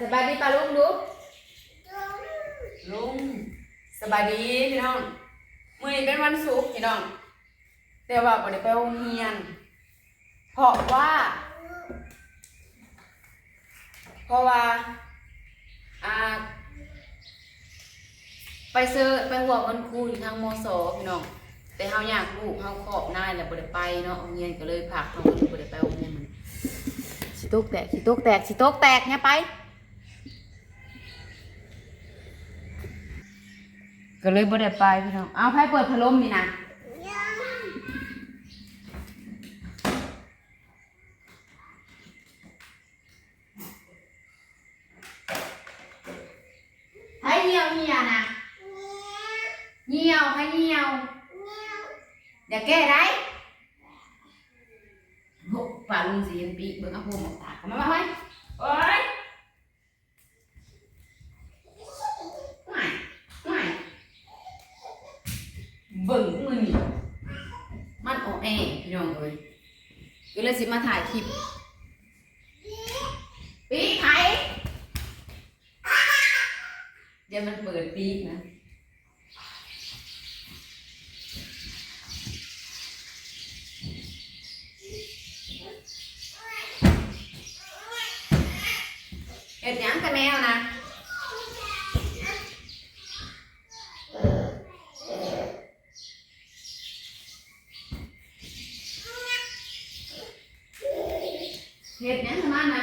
สบายดีป่ะลุงดูลุงสบายดีพี่น้องมื้อนี้เป็นวันศุกร์พี่น้องแต่ว่าบ่ได้ไปโรงเรียนเพราะว่าไปหัววันครูอยู่ทางมสพี่น้องแต่เฮาอยากลูกเฮาครอบนายแล้วบ่ได้ไปเนาะโรงเรียนก็เลยพักเฮาบ่ได้ไปโรงเรียนมันสิตกแตกเนี่ยไปก็เลยบ่ได้ไปพี่น้องเอาไผเปิดพัดลมนี่นะไผเหี่ยวนะเหี่ยวไผเหี่ยวอย่าแก้ได้โหป่าลุงสิยังปีเบิ่งเอาพวกหมอกตาเข้ามาไว้โอ๊ยไม่เบิ่งมือนี่มันอ่อนแอพี่น้องเอ้ยก็เลยสิมาถ่ายคลิปปีกไผเดี๋ยวมันเปิดปีกนะเฮ็ดหยังกันแนวนะเฮ็ดหยังทำไมนะ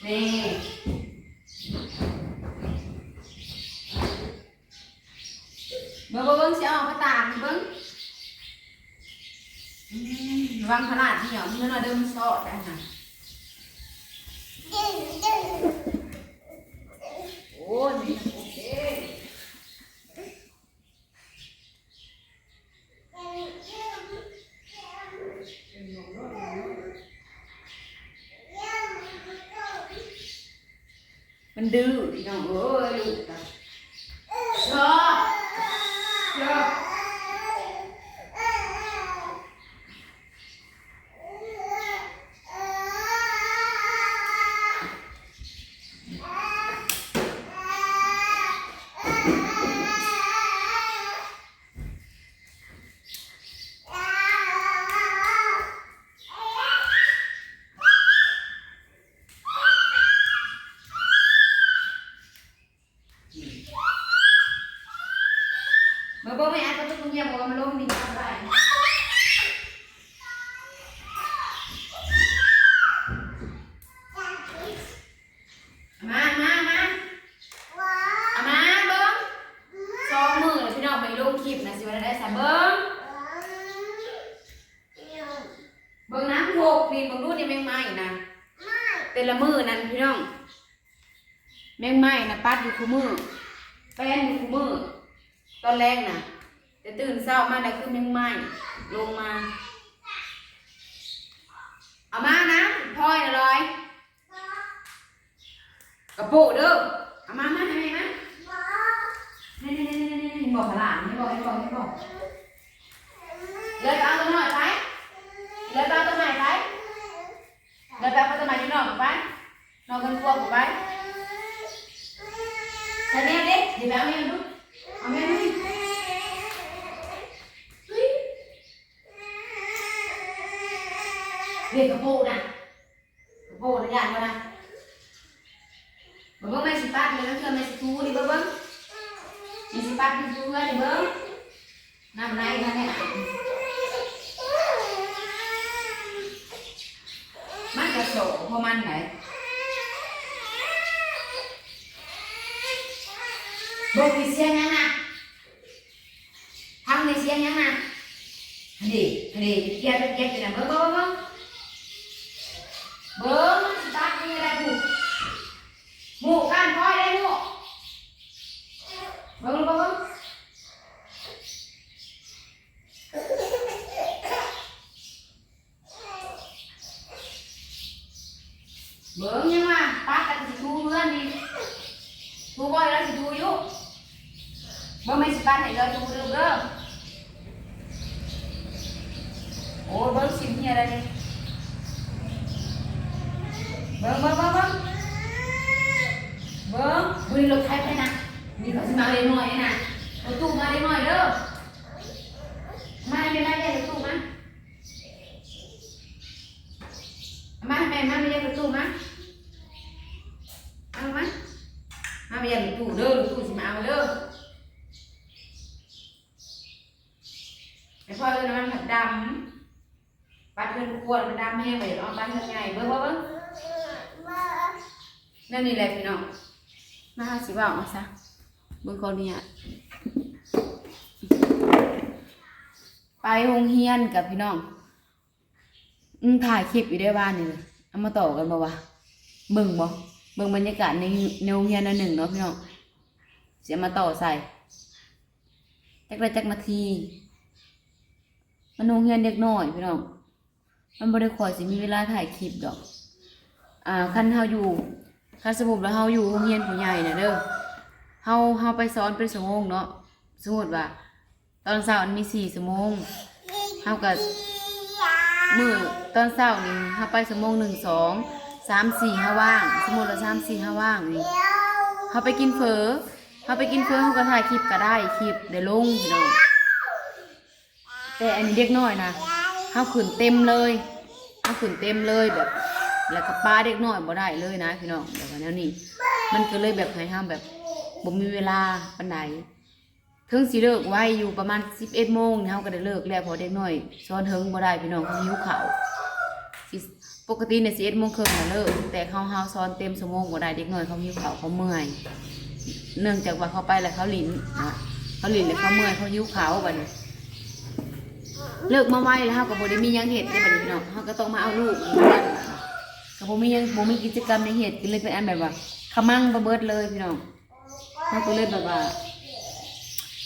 นี่เบิ่งสิเอาไปตากเบิ่งระวังขนาดที่เหนียวมันน่ะเดิมซอดได้นะโอ้ยนี่โอเคมันดื้อพี่น้องเอ้ยลูกนะชอบมาบอกไม่อาจจะต้องเงียบบอกว่ามันลงดินทำไรมาเอามาเบิ้งสองมือพี่น้องไปลงคลิปนะสิว่าได้สามเบิ้งน้ำโขกนี่เบิ้งดูนี่แมงไม้นะแต่ละมือนั่นพี่น้องแมงไม้นะปัดอยู่คู่มือแป้นอยู่คู่มือตอนแรกน่ะจะตื่นเช้ามาได้คือแมงไม้ลงมาเอามานะพลอยนะลอยกระโปงเด้อเอามาให้แม่นะนี่บอกหลานนี่บอกเลยเอาตัวหน่อยไปเลยเอาตัวใหม่ไปเลยเอาตัวใหม่ที่นอนไปนอนกันกลัวกูไปใส่แม่เด็กเดี๋ยวเอาแม่ดูเอาแม่ดูเรียกกระโปงนะยานมานะเบิ้งไม่สิปัดเลยนะเชื่อไม่สิทูดิเบิ้งไม่สิปัดดิทูเลยเบิ้งน้ำไหนนะเนี่ยมันจะโสเพราะมันไหนบอกมีเสียงยังนะทำในเสียงยังนะดีเกียร์จะนะเบิ้งตัดนี่อะไรผูกหมูกันพอยได้หมูเบิ้งยังมาป้ากันสิทูเพื่อนดิทูบ่อยแล้วสิทูอยู่เบิ้งไม่สิป้าไหนเลยทูเด้อโอ้เบิ้งสิเนี่ยอะไรนี่เบิ้ง คือรถไทยไปนะนี่เขาจะมาเลยหน่อยนะรถตู้มาเลยหน่อยเด้อมาไม่ได้รถตู้มาแม่มาไม่ได้รถตู้มาเอามาไม่ได้รถตู้เด้อรถตู้สิมาเอาเด้อไอ้พ่อเลยมันดำปัดเงินควรมันดำแห้งไปเอาปัดเงินใหญ่เบิ้งนั่นนี่แหละพี่น้องมาสิบอกมาซะเบิ้งคนนี้ไปโรงเรียนกับพี่น้องถ่ายคลิปอยู่ได้บ้านนี่เลยเอามาต่อกันบ่วะเบิ่งบรรยากาศในโรงเรียนนั่นหนึ่งเนาะพี่น้องเสียมาต่อใส่จักนาทีมันโรงเรียนเด็กน้อยพี่น้องมันบ่ได้ค่อยสิมีเวลาถ่ายคลิปดอกคันเฮาอยู่คันสมมุติว่าเฮาอยู่โรงเรียนผู้ใหญ่น่ะเด้อเฮาไปสอนเป็นชั่วโมงเนาะสมมุติว่าตอนเช้ามันมี4ชั่วโมงเฮาก็มื้อตอนเช้านี่เฮาไปชั่วโมง1 2 3 4เฮาว่างสมมุติว่า3 4เฮาว่างนี่เฮาไปกินเฟอเฮาก็ถ่ายคลิปก็ได้คลิปได้ลงพี่น้องแต่อันนี้เด็กน้อยนะเฮาขึ้นเต็มเลยแบบแล้วก็ป้าเด็กน้อยบ่ได้เลยนะพี่น้องแบบว่าแนวนี้มันก็เลยแบบให้เฮาแบบบ่มีเวลาปานใดถึงสิเลิกไว้อยู่ประมาณ11 โมงเฮาก็ได้เลิกแล้วเพราะเด็กน้อยสอนเฮิงบ่ได้พี่น้องเขาหิวข้าวปกติเนี่ย11 โมงครึ่งน่ะเลิกแต่เฮาสอนเต็มชั่วโมงบ่ได้เด็กน้อยเขาหิวข้าวเขาเมื่อยเนื่องจากว่าเขาไปแล้วเขาหลินนะเขาหลินแล้วเขาเมื่อยเขาหิวข้าวบัดนี้เลิกมาไวแล้วเฮาก็บ่ได้มีหยังเฮ็ดได้บัดนี้พี่น้องเฮาก็ต้องมาเอาลูกก็บ่มีกิจกรรมในเฮ็ดก็เลยเป็นอันแบบว่าขมั่งบ่เบิดเลยพี่น้องเฮาก็เลยแบบว่า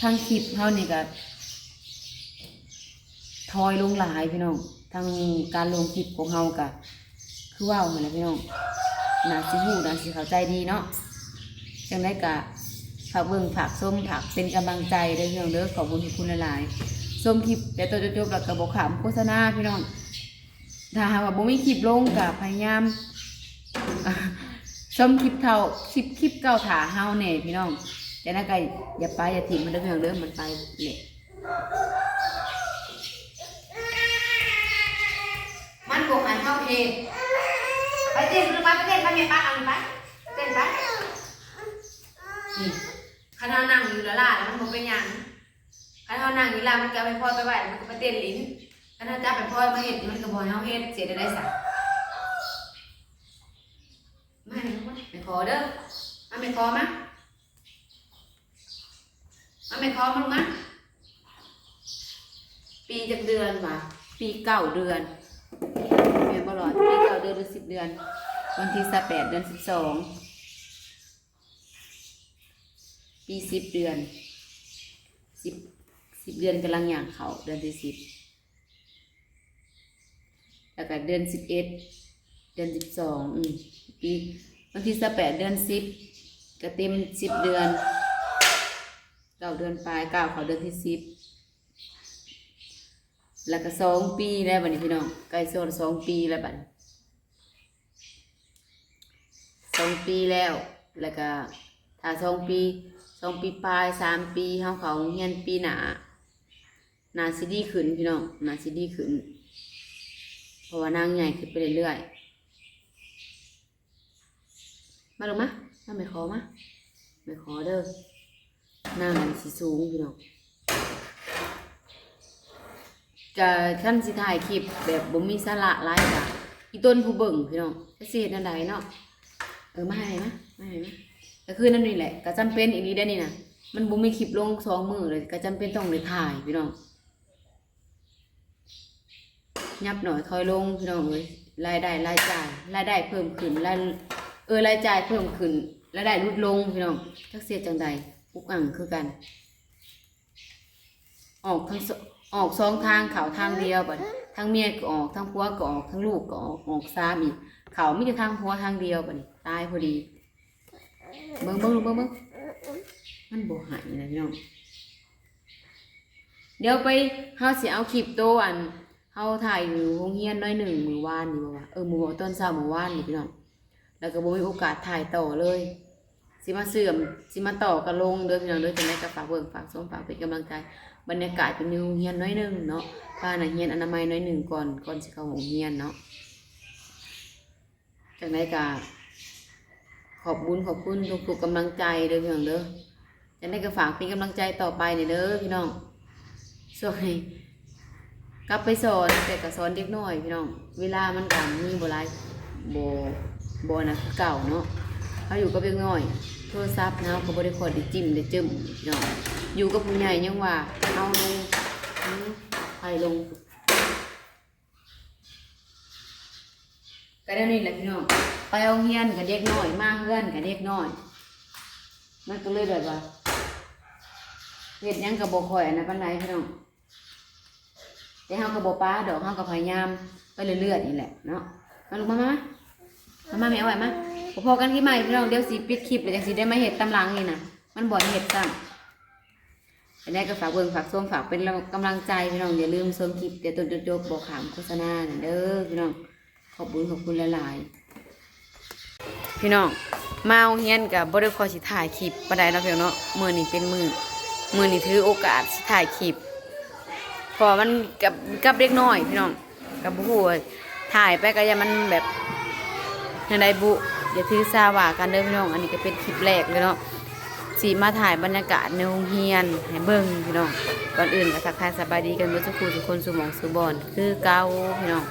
ทางคลิปเฮานี่ก็ถอยลงหลายพี่น้องทางการลงคลิปของเฮาก็คือว้าวเหมือนแล้วพี่น้องน่าสิฮู้น่าสิเข้าใจดีเนาะจังได๋ก็ฝากเบิ่งฝากชมฝากเป็นกำลังใจเด้อพี่น้องเด้อขอบคุณทุกคนหลายๆชมคลิปแต่ตัวจบแล้วก็บ่ขำโฆษณาพี่น้องถ้าหากว่าบ่มีคลิปลงก็พยายามชมคลิปเก่าถ่าเฮาแน่พี่น้องแต่นั้นก็อย่าไปอย่าทิ้งมันเด้อพี่น้องเด้อมันไปแหละมันบ่ให้เฮาเฮ็ดไปเต้นไปแม่ป้าเอาไปเต้นไปนี่คันเฮานั่งอยู่ละล่ะมันบ่เป็นหยังคันเฮานั่งอยู่ล่ะมันก็ไปพอไปไหวมันก็ไปเต้นลิ้นคันเฮาจับไปพอมาเฮ็ดมันก็บ่ให้เฮาเฮ็ดเสียได้ซะไม่ขอเด้อไม่ขอมาไม่ขอมาลูกมาปีจักเดือนว่ะปี9 เดือนแม่บ่รอดปี9 เดือนหรือ10 เดือนวันที่18 เดือน 12ปี10 เดือน10 เดือนกำลังย่างเข้าเดือนที่10แล้วก็เดือน11 เดือน12ปีวันที่18 เดือน10ก็เต็ม10 เดือน9 เดือนปลาย9เข้าเดือนที่10แล้วก็2 ปีแล้วบัดนี้พี่น้องใกล้โซน2 ปีแล้วบัด2 ปีแล้วก็ถ้า2 ปีปลาย3 ปีเฮาเข้าโรงเรียนปีหน้าสิดีขึ้นพี่น้องน่าสิดีขึ้นเพราะว่านางใหญ่ขึ้นไปเรื่อยๆมาลงมาไม่ขอมาไม่ขอเด้อนางสิสูงพี่น้องจะท่านสิถ่ายคลิปแบบบ่มีสาระหลายจ้ะอีต้นผู้เบิ่งพี่น้องจะสิเฮ็ดอันใดเนาะมาให้มะก็คือนั่นนี่แหละก็จำเป็นอีกนี้ได้นี่นะมันบ่มีคลิปลง2 มื้อเลยก็จำเป็นต้องได้ถ่ายพี่น้องยับหน่อยถอยลงพี่น้องเอ้ยรายได้รายจ่ายเพิ่มขึ้นรายจ่ายเพิ่มขึ้นรายได้ลดลงพี่น้องจักเสียจังใดอุกอั่งคือกันออก2 ทางเข้าทางเดียวบัดทั้งเมียก็ออกทั้งผัวก็ออกทั้งลูกก็ออก3อีกเขามีแต่ทางผัวทางเดียวบัดนี้ตายพอดีเบิ่งมันบ่หายนะพี่น้องเดี๋ยวไปเฮาสิเอาคลิปโตอันเฮาถ่ายอยู่โรงเรียนน้อยหนึ่งมื้อวานนี่บ่ว่ามื้อตอนเช้ามื้อวานนี่พี่น้องแล้วก็บ่มีโอกาสถ่ายต่อเลยสิ สิมาเสื่อมสิมาต่อกันลงเด้อพี่น้องเด้อจังได๋ก็ฝากเบิ่งฝากชมฝากเป็นกำลังใจบรรยากาศเป็นโรงเรียนน้อยนึงเนาะพานักเรียนอนามัยน้อยนึงก่อนสิเข้าโรงเรียนเนาะจังได๋ก็ขอบคุณทุกๆกำลังใจเด้อพี่น้องเด้อจังได๋ก็ฝากเป็นกำลังใจต่อไปนี่เด้อพี่น้องช่วยกลับไปสอนแต่ก็สอนเด็กน้อยพี่น้องเวลามันก็มีบ่หลายบ่นะคือเก่าเนาะเขาอยู่กับเด็กน้อยโทรศัพท์เนาะก็บ่ได้คอยได้จิ้มได้จึ้มพี่น้องอยู่กับผู้ใหญ่ยังว่าเอาลงไปลงก็ได้นี่แหละพี่น้องไปโรงเรียนกับเด็กน้อยมาเฮือนกับเด็กน้อยมันก็เลยแบบว่าเฮ็ดหยังก็บ่ค่อยอันนั้นปานใดพี่น้องแต่เฮาก็บ่ป้าดอกเฮาก็พยายามไปเรื่อยๆนี่แหละเนาะมาลูกมาแม่เอาไว้มาพอกันที่ใหม่พี่น้องเดี๋ยวสิปิดคลิปแล้วจังสิได้มาเฮ็ดตำลังนี่นะมันบ่ได้เฮ็ดซ้ำอันนี้ก็ฝากเบิ่งฝากชมฝากเป็นกำลังใจพี่น้องอย่าลืมชมคลิปแต่ต้นจนจบบ่ขามโฆษณาเด้อพี่น้องขอบคุณหลายๆพี่น้องมาโรงเรียนก็บ่ได้ขอสิถ่ายคลิปปานใดเนาะพี่น้องเนาะมื้อนี้เป็นมื้อนี้ถือโอกาสสิถ่ายคลิปพอมันกับเด็กน้อยพี่น้องกับบ่ฮู้ถ่ายไปก็อย่ามันแบบในใดบุอย่าถือซาว่ากันเด้อพี่น้องอันนี้ก็เป็นคลิปแรกเลยเนาะสีมาถ่ายบรรยากาศในโรงเรียนให้เบิ่งพี่น้องก่อนอื่นก็ทักทายสบายดีกันเมื่อสักครู่ทุกคนสู่หมองสู่บอนคือเก่าพี่น้อง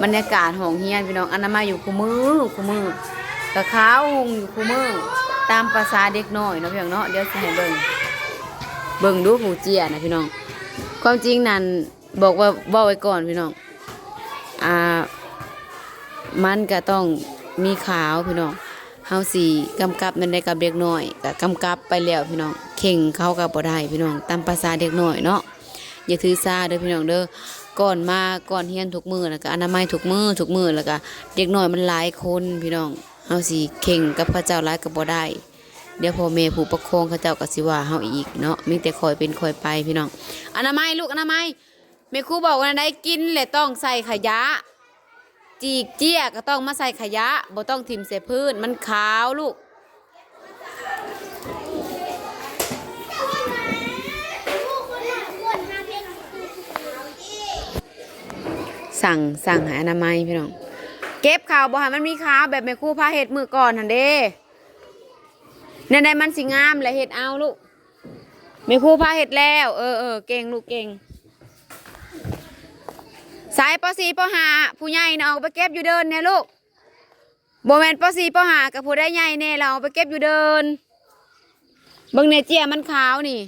บรรยากาศของเรียนพี่น้องอนามัยอยู่คู่มือกะขาวหุงอยู่คู่มือตามภาษาเด็กน้อยเนาะพี่น้องเนาะเดี๋ยวสิให้เบิ่งดูผู้เจียนะพี่น้องความจริงนั่นบอกว่าเว้าไว้ก่อนพี่น้องมันก็ต้องมีขาวพี่น้องเฮาสิกำกับนั่นได้กับเด็กน้อยก็กำกับไปแล้วพี่น้องเข่งเขาก็บ่ได้พี่น้องตามภาษาเด็กน้อยเนาะอย่าถือซาเด้อพี่น้องเด้อก่อนเรียนทุกมื้อแล้วก็อนามัยทุกมื้อแล้วก็เด็กน้อยมันหลายคนพี่น้องเฮาสิเข่งกับพระเจ้าหลายก็บ่ได้เดี๋ยวพ่อแม่ผู้ปกครองเขาเจ้าก็สิว่าเฮาอีกเนาะมีแต่คอยเป็นคอยไปพี่น้องอนามัยลูกอนามัยแม่ครูบอกว่าได้กินและต้องใส่ขยะจีกเจี้ยก็ต้องมาใส่ขยะบ่ต้องถิ่มใส่พื้นมันขาวลูกสั่งหาอนามัยพี่น้องเก็บข่าวบ่ให้มันมีขาวแบบแม่ครูพาเฮ็ดมือก่อนหั่นเด้ในมันสิงามและเฮ็ดเอาลูกแม่ครูพาเฮ็ดแล้วเก่งลูกเก่งสายป.4 ป.5 ผู้ใหญ่น่ะออกไปเก็บอยู่เดินเนี่ยลูกบ่แม่นป.4 ป.5 กับผู้ได้ใหญ่แน่เราไปเก็บอยู่เดินเบิ่งในเจียมันขาวนี่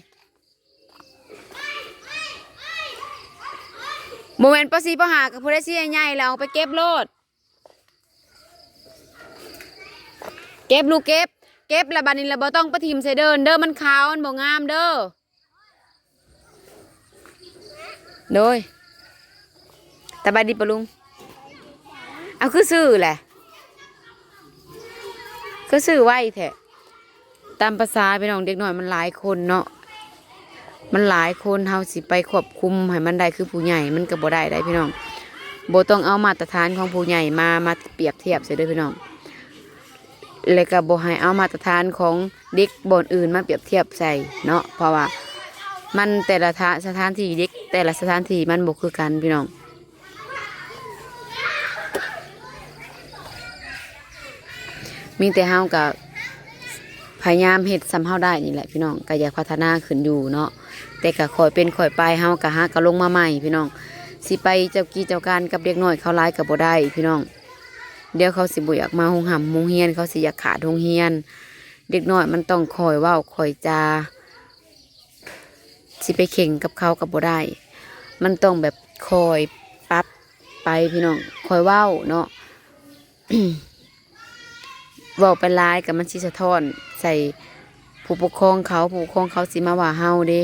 บ่แม่นป.4 ป.5 กับผู้ได้เสียใหญ่เราไปเก็บโลดเก็บลูกเก็บแล้วบัดนี้แล้วบ่ต้องไปทิ่มใส่เดินเด้อมันขาวมันบ่งามเด้อโดยแต่บัดนี้ปะลุงเอาคือซื้อแหละคือซื้อไว้แท้ตามภาษาพี่น้องเด็กน้อยมันหลายคนเนาะมันหลายคนเฮาสิไปควบคุมให้มันได้คือผู้ใหญ่มันก็บ่ได้พี่น้องบ่ต้องเอามาตรฐานของผู้ใหญ่มาเปรียบเทียบใส่เด้อพี่น้องแล้วก็บ่ให้เอามาตรฐานของเด็กบ่อนอื่นมาเปรียบเทียบใส่เนาะเพราะว่ามันแต่ละสถานที่เด็กแต่ละสถานที่มันบ่คือกันพี่น้องมีแต่เฮากับพยายามเฮ็ดซ้ำเฮาได้นี่แหละพี่น้องก็อยากพัฒนาขึ้นอยู่เนาะแต่ก็ค่อยเป็นค่อยไปเฮาก็หาก็ลงมาใหม่พี่น้องสิไปเจ้ากี้เจ้าการกับเด็กน้อยเขาหลายก็บ่ได้พี่น้องเดี๋ยวเขาสิบ่อยากมาโรงเรียนเขาสิอยากขาดโรงเรียนเด็กน้อยมันต้องคอยเว้าคอยจาสิไปเข่งกับเขาก็บ่ได้มันต้องแบบคอยปรับไปพี่น้องคอยเว้าเนาะ เว้าไปร้ายกับมันสิสะท้อนใส่ผู้ปกครองเขาสิมาว่าเฮาเด้